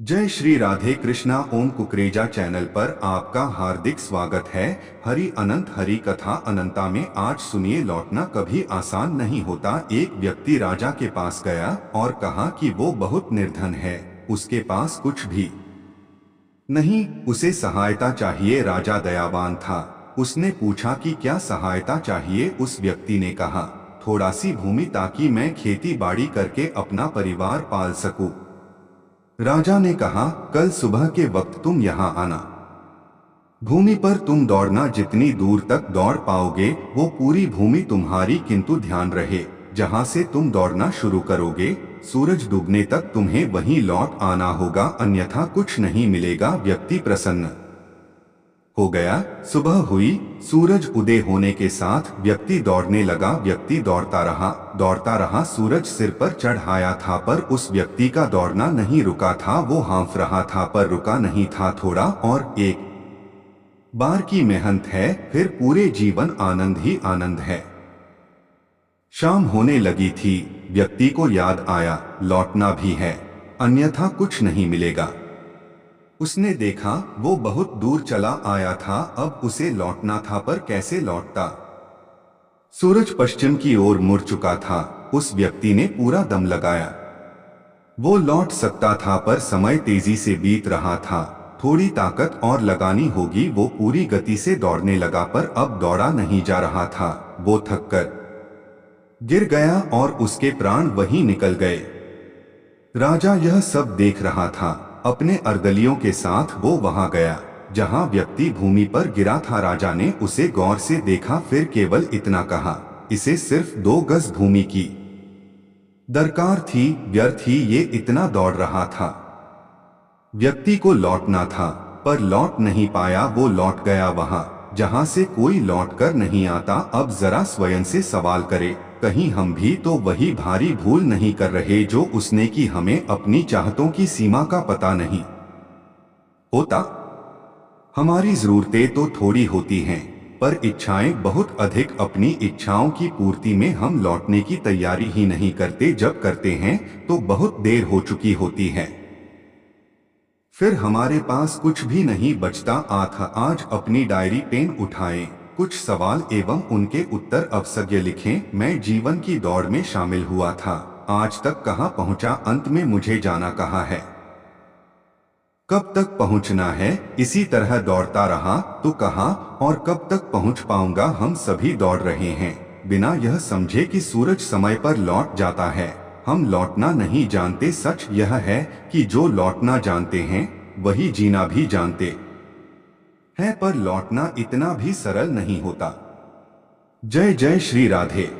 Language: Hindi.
जय श्री राधे कृष्णा। ओम कुकरेजा चैनल पर आपका हार्दिक स्वागत है। हरि अनंत हरि कथा अनंता में आज सुनिए, लौटना कभी आसान नहीं होता। एक व्यक्ति राजा के पास गया और कहा कि वो बहुत निर्धन है, उसके पास कुछ भी नहीं, उसे सहायता चाहिए। राजा दयावान था, उसने पूछा कि क्या सहायता चाहिए। उस व्यक्ति ने कहा, थोड़ा सी भूमि, ताकि मैं खेती बाड़ी करके अपना परिवार पाल सकूं। राजा ने कहा, कल सुबह के वक्त तुम यहाँ आना। भूमि पर तुम दौड़ना, जितनी दूर तक दौड़ पाओगे वो पूरी भूमि तुम्हारी, किंतु ध्यान रहे जहाँ से तुम दौड़ना शुरू करोगे सूरज डूबने तक तुम्हें वहीं लौट आना होगा, अन्यथा कुछ नहीं मिलेगा। व्यक्ति प्रसन्न हो गया। सुबह हुई, सूरज उदय होने के साथ व्यक्ति दौड़ने लगा। व्यक्ति दौड़ता रहा। सूरज सिर पर चढ़ आया था, पर उस व्यक्ति का दौड़ना नहीं रुका था। वो हाँफ रहा था पर रुका नहीं था। थोड़ा और, एक बार की मेहनत है, फिर पूरे जीवन आनंद ही आनंद है। शाम होने लगी थी। व्यक्ति को याद आया, लौटना भी है, अन्यथा कुछ नहीं मिलेगा। उसने देखा वो बहुत दूर चला आया था, अब उसे लौटना था, पर कैसे लौटता। सूरज पश्चिम की ओर मुड़ चुका था। उस व्यक्ति ने पूरा दम लगाया, वो लौट सकता था, पर समय तेजी से बीत रहा था। थोड़ी ताकत और लगानी होगी। वो पूरी गति से दौड़ने लगा, पर अब दौड़ा नहीं जा रहा था। वो थककर गिर गया और उसके प्राण वहीं निकल गए। राजा यह सब देख रहा था। अपने अर्दलियों के साथ वो वहां गया जहां व्यक्ति भूमि पर गिरा था। राजा ने उसे गौर से देखा, फिर केवल इतना कहा, इसे सिर्फ 2 गज भूमि की दरकार थी, व्यर्थ ही ये इतना दौड़ रहा था। व्यक्ति को लौटना था, पर लौट नहीं पाया। वो लौट गया वहां जहां से कोई लौटकर नहीं आता। अब जरा स्वयं से सवाल करे, कहीं हम भी तो वही भारी भूल नहीं कर रहे जो उसने की। हमें अपनी चाहतों की सीमा का पता नहीं होता। हमारी जरूरतें तो थोड़ी होती हैं, पर इच्छाएं बहुत अधिक। अपनी इच्छाओं की पूर्ति में हम लौटने की तैयारी ही नहीं करते। जब करते हैं तो बहुत देर हो चुकी होती है, फिर हमारे पास कुछ भी नहीं बचता। आज अपनी डायरी पेन उठाएं, कुछ सवाल एवं उनके उत्तर अवश्य लिखें। मैं जीवन की दौड़ में शामिल हुआ था, आज तक कहाँ पहुँचा, अंत में मुझे जाना कहाँ है, कब तक पहुँचना है। इसी तरह दौड़ता रहा तो कहाँ और कब तक पहुँच पाऊंगा। हम सभी दौड़ रहे हैं बिना यह समझे कि सूरज समय पर लौट जाता है। हम लौटना नहीं जानते। सच यह है कि जो लौटना जानते हैं वही जीना भी जानते हैं, पर लौटना इतना भी सरल नहीं होता। जय जय श्री राधे।